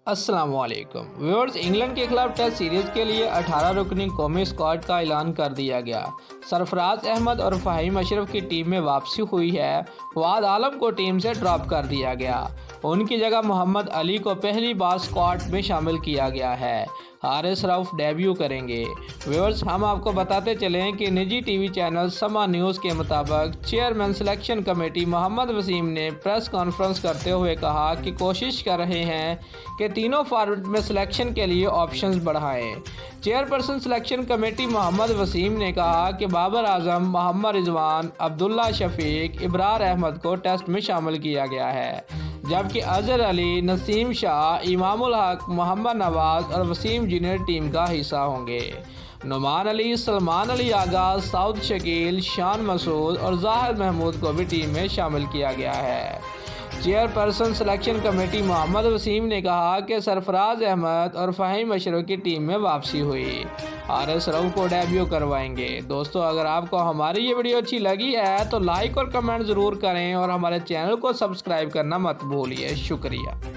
السلام علیکم viewers, England کے خلاف ٹیسٹ سیریز کے لیے 18 رکنی قومی اسکواڈ کا اعلان کر دیا گیا۔ سرفراز احمد اور فہیم اشرف کی ٹیم میں واپسی ہوئی ہے۔ فواد عالم کو ٹیم سے ڈراپ کر دیا گیا۔ ان کی جگہ محمد علی کو پہلی بار اسکواڈ میں شامل کیا گیا ہے۔ حارث رؤف ڈیبیو کریں گے۔ ویورز، ہم آپ کو بتاتے چلیں کہ نجی ٹی وی چینل سما نیوز کے مطابق چیئرمین سلیکشن کمیٹی محمد وسیم نے پریس کانفرنس کرتے ہوئے کہا کہ کوشش کر رہے ہیں کہ تینوں فارمیٹ میں سلیکشن کے لیے آپشنز بڑھائیں۔ چیئرپرسن سلیکشن کمیٹی محمد وسیم نے کہا کہ بابر اعظم، محمد رضوان، عبداللہ شفیق، ابرار احمد کو ٹیسٹ میں شامل کیا گیا ہے، جبکہ اظہر علی، نسیم شاہ، امام الحق، محمد نواز اور وسیم جونیئر ٹیم کا حصہ ہوں گے۔ نعمان علی، سلمان علی آغا، سعود شکیل، شان مسعود اور ظاہر محمود کو بھی ٹیم میں شامل کیا گیا ہے۔ چیئرپرسن سلیکشن کمیٹی محمد وسیم نے کہا کہ سرفراز احمد اور فہیم اشرف کی ٹیم میں واپسی ہوئی۔ حارث رؤف کو ڈیبیو کروائیں گے۔ دوستو، اگر آپ کو ہماری یہ ویڈیو اچھی لگی ہے تو لائک اور کمنٹ ضرور کریں اور ہمارے چینل کو سبسکرائب کرنا مت بھولیے۔ شکریہ۔